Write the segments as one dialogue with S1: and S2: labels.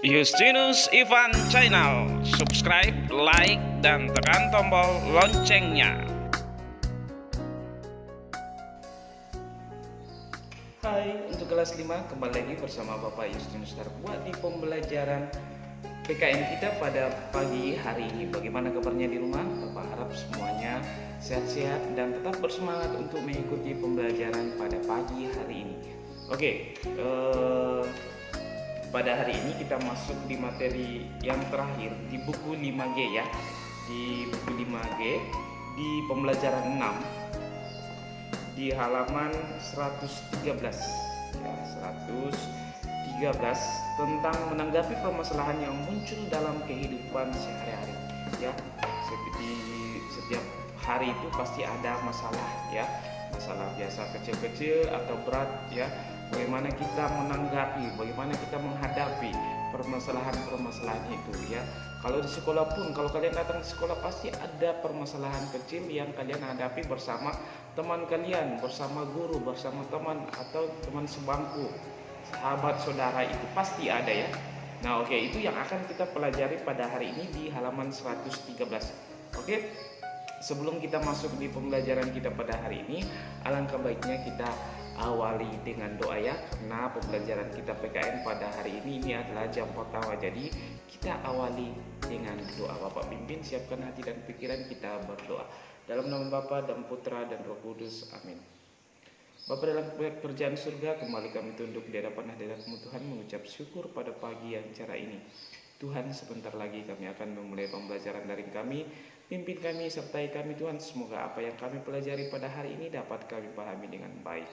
S1: Justinus Ivan Channel. Subscribe, like, dan tekan tombol loncengnya. Hai, untuk kelas 5 kembali lagi bersama Bapak Justinus Darbuat di pembelajaran PKN kita pada pagi hari ini. Bagaimana kabarnya di rumah? Bapak harap semuanya sehat-sehat dan tetap bersemangat untuk mengikuti pembelajaran pada pagi hari ini. Oke, pada hari ini kita masuk di materi yang terakhir di buku 5G ya. Di buku 5G di pembelajaran 6 di halaman 113 ya, 113 tentang menanggapi permasalahan yang muncul dalam kehidupan sehari-hari ya. Seperti setiap hari itu pasti ada masalah ya, masalah biasa kecil-kecil atau berat ya. Bagaimana kita menanggapi, bagaimana kita menghadapi permasalahan-permasalahan itu ya. Kalau di sekolah pun, kalau kalian datang di sekolah pasti ada permasalahan kecil yang kalian hadapi bersama teman kalian, bersama guru, bersama teman atau teman sebangku, sahabat, saudara, itu pasti ada ya. Nah oke, itu yang akan kita pelajari pada hari ini di halaman 113. Oke, sebelum kita masuk di pembelajaran kita pada hari ini, alangkah baiknya kita awali dengan doa ya, karena pembelajaran kita PKN pada hari ini adalah jam pertama. Jadi kita awali dengan doa. Bapak pimpin, siapkan hati dan pikiran, kita berdoa. Dalam nama Bapa dan Putra dan Roh Kudus, amin. Bapa dalam kerjaan surga, kembali kami tunduk di hadapan hadirat-Mu Tuhan, mengucap syukur pada pagi yang cerah ini. Tuhan, sebentar lagi kami akan memulai pembelajaran dari kami. Pimpin kami, sertai kami Tuhan. Semoga apa yang kami pelajari pada hari ini dapat kami pahami dengan baik.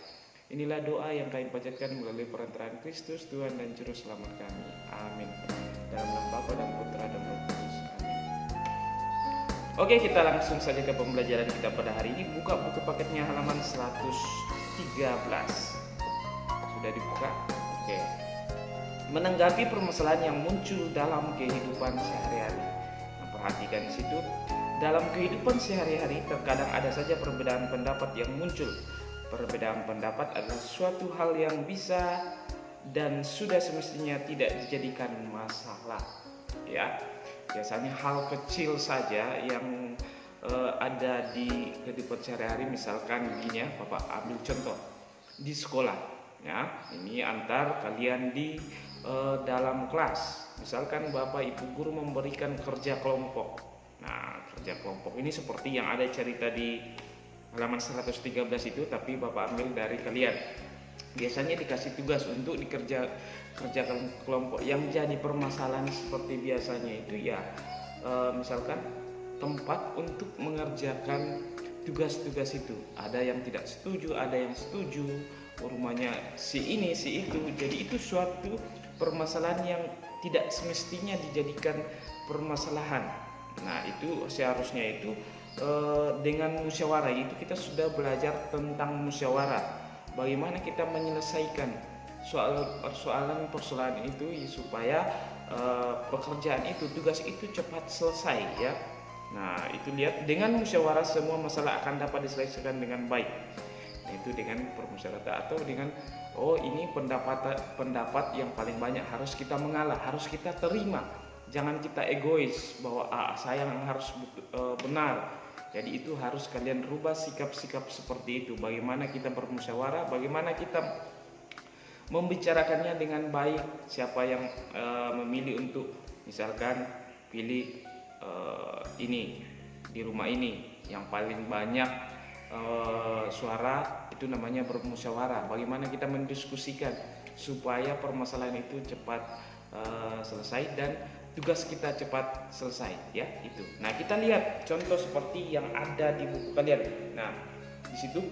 S1: Inilah doa yang kami panjatkan melalui perantaraan Kristus Tuhan dan Juru Selamat kami. Amin. Dalam nama Bapa dan Putra dan Roh Kudus. Amin. Oke, kita langsung saja ke pembelajaran kita pada hari ini. Buka buku paketnya halaman 113. Sudah dibuka? Oke. Menanggapi permasalahan yang muncul dalam kehidupan sehari-hari. Nah, perhatikan di situ. Dalam kehidupan sehari-hari terkadang ada saja perbedaan pendapat yang muncul. Perbedaan pendapat adalah suatu hal yang bisa dan sudah semestinya tidak dijadikan masalah ya. Biasanya hal kecil saja yang ada di kehidupan sehari-hari, misalkan begini ya, Bapak ambil contoh di sekolah ya. Ini antar kalian di dalam kelas, misalkan Bapak Ibu guru memberikan kerja kelompok. Nah, kerja kelompok ini seperti yang ada cerita di halaman 113 itu, tapi Bapak ambil dari kalian. Biasanya dikasih tugas untuk kerja kelompok. Yang jadi permasalahan seperti biasanya itu ya, misalkan tempat untuk mengerjakan tugas-tugas itu. Ada yang tidak setuju, ada yang setuju, rumahnya si ini, si itu. Jadi itu suatu permasalahan yang tidak semestinya dijadikan permasalahan. Nah itu seharusnya itu dengan musyawarah. Itu kita sudah belajar tentang musyawarah, bagaimana kita menyelesaikan persoalan itu supaya pekerjaan itu, tugas itu cepat selesai ya. Nah itu lihat, dengan musyawarah semua masalah akan dapat diselesaikan dengan baik. Nah, itu dengan permusyawaratan atau dengan ini pendapat yang paling banyak harus kita mengalah, harus kita terima. Jangan kita egois bahwa saya yang harus benar. Jadi itu harus kalian rubah sikap-sikap seperti itu. Bagaimana kita bermusyawarah, bagaimana kita membicarakannya dengan baik. Siapa yang memilih untuk misalkan pilih ini di rumah ini yang paling banyak suara, itu namanya bermusyawarah. Bagaimana kita mendiskusikan supaya permasalahan itu cepat selesai dan tugas kita cepat selesai ya itu. Nah kita lihat contoh seperti yang ada di buku kalian. Nah di situ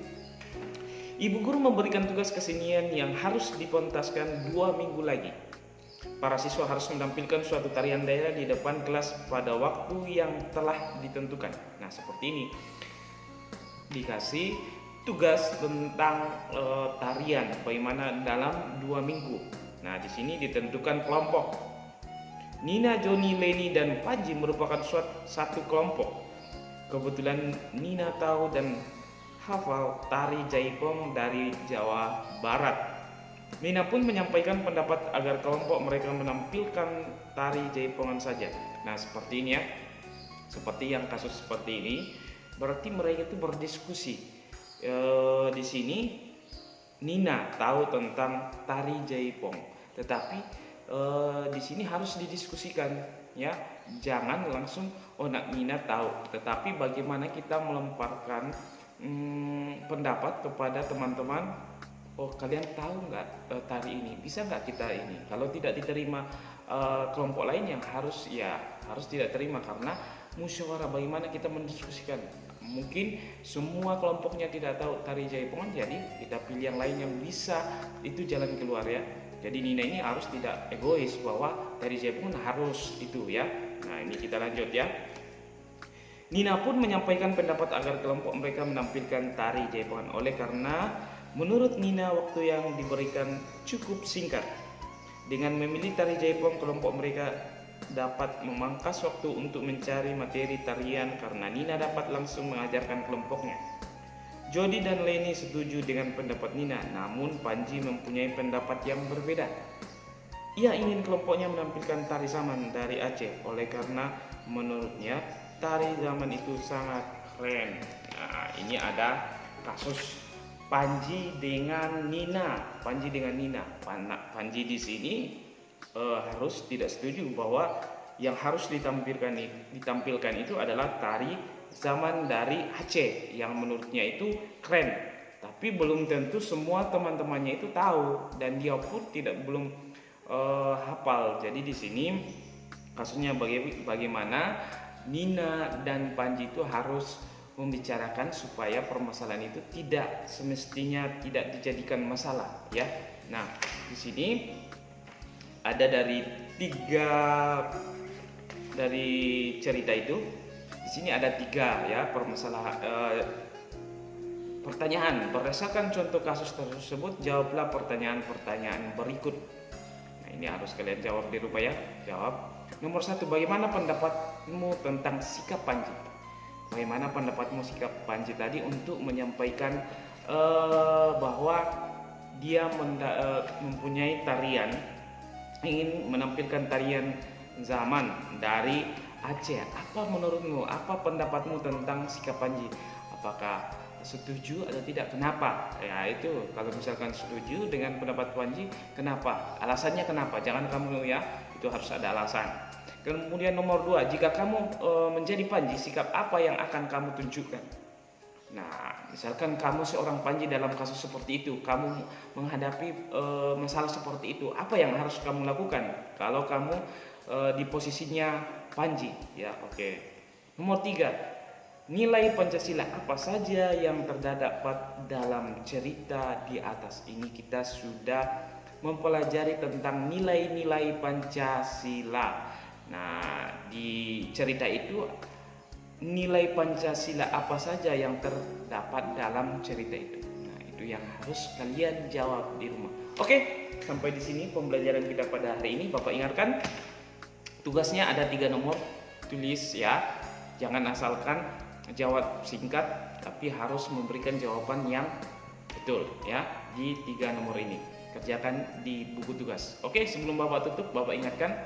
S1: ibu guru memberikan tugas kesenian yang harus dipentaskan 2 minggu lagi. Para siswa harus menampilkan suatu tarian daerah di depan kelas pada waktu yang telah ditentukan. Nah seperti ini, dikasih tugas tentang tarian bagaimana dalam 2 minggu. Nah di sini ditentukan kelompok. Nina, Joni, Leni, dan Panji merupakan satu kelompok. Kebetulan Nina tahu dan hafal tari Jaipong dari Jawa Barat. Nina pun menyampaikan pendapat agar kelompok mereka menampilkan tari jaipongan saja. Nah, seperti ini ya. Seperti yang kasus seperti ini, berarti mereka itu berdiskusi. Di sini Nina tahu tentang tari jaipong, tetapi di sini harus didiskusikan ya. Jangan langsung Nina tahu, tetapi bagaimana kita melemparkan pendapat kepada teman-teman. Kalian tahu nggak tari ini? Bisa nggak kita ini? Kalau tidak diterima kelompok lain yang harus tidak terima, karena musyawarah bagaimana kita mendiskusikan. Mungkin semua kelompoknya tidak tahu tari jaipongan, jadi kita pilih yang lain yang bisa, itu jalan keluar ya. Jadi Nina ini harus tidak egois bahwa tari jaipongan harus itu ya. Nah, ini kita lanjut ya. Nina pun menyampaikan pendapat agar kelompok mereka menampilkan tari jaipongan, oleh karena menurut Nina waktu yang diberikan cukup singkat. Dengan memilih tari jaipong, kelompok mereka dapat memangkas waktu untuk mencari materi tarian karena Nina dapat langsung mengajarkan kelompoknya. Jody dan Leni setuju dengan pendapat Nina, namun Panji mempunyai pendapat yang berbeda. Ia ingin kelompoknya menampilkan tari zaman dari Aceh, oleh karena menurutnya tari zaman itu sangat keren. Nah, ini ada kasus Panji dengan Nina. Panji di sini harus tidak setuju bahwa yang harus ditampilkan itu adalah tari zaman dari Aceh yang menurutnya itu keren. Tapi belum tentu semua teman-temannya itu tahu, dan dia pun belum hafal. Jadi di sini kasusnya bagaimana Nina dan Panji itu harus membicarakan supaya permasalahan itu tidak semestinya tidak dijadikan masalah ya. Nah, di sini ada dari cerita itu. Di sini ada 3 ya pertanyaan. Berdasarkan contoh kasus tersebut, jawablah pertanyaan-pertanyaan berikut. Nah, ini harus kalian jawab di rumah ya. Jawab. Nomor 1, bagaimana pendapatmu tentang sikap Panji? Bagaimana pendapatmu sikap Panji tadi untuk menyampaikan bahwa dia mempunyai tarian, ingin menampilkan tarian zaman dari Aceh. Apa menurutmu? Apa pendapatmu tentang sikap Panji? Apakah setuju atau tidak? Kenapa? Ya itu, kalau misalkan setuju dengan pendapat Panji, kenapa? Alasannya kenapa? Jangan kamu ya, itu harus ada alasan. Kemudian nomor 2, jika kamu menjadi Panji, sikap apa yang akan kamu tunjukkan? Nah, misalkan kamu seorang Panji dalam kasus seperti itu, kamu menghadapi masalah seperti itu, apa yang harus kamu lakukan kalau kamu di posisinya Panji? Ya, oke. Nomor 3, nilai Pancasila apa saja yang terdapat dalam cerita di atas ini? Kita sudah mempelajari tentang nilai-nilai Pancasila. Nah, di cerita itu nilai Pancasila apa saja yang terdapat dalam cerita itu? Nah, itu yang harus kalian jawab di rumah. Oke, sampai di sini pembelajaran kita pada hari ini. Bapak ingatkan, tugasnya ada 3 nomor, tulis ya. Jangan asalkan jawab singkat, tapi harus memberikan jawaban yang betul ya di 3 nomor ini. Kerjakan di buku tugas. Oke, sebelum Bapak tutup, Bapak ingatkan,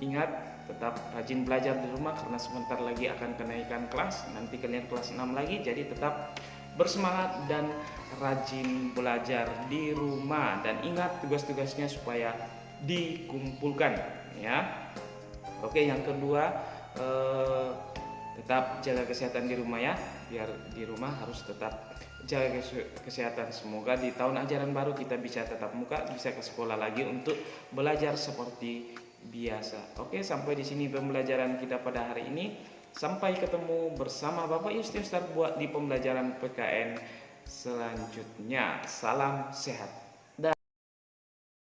S1: ingat tetap rajin belajar di rumah karena sebentar lagi akan kenaikan kelas. Nanti kalian kelas 6 lagi, jadi tetap bersemangat dan rajin belajar di rumah, dan ingat tugas-tugasnya supaya dikumpulkan ya. Oke, yang kedua, tetap jaga kesehatan di rumah ya. Biar di rumah harus tetap jaga kesehatan. Semoga di tahun ajaran baru kita bisa tetap muka, bisa ke sekolah lagi untuk belajar seperti biasa. Oke, sampai di sini pembelajaran kita pada hari ini. Sampai ketemu bersama Bapak Yusti Ustaz buat di pembelajaran PKN selanjutnya. Salam sehat.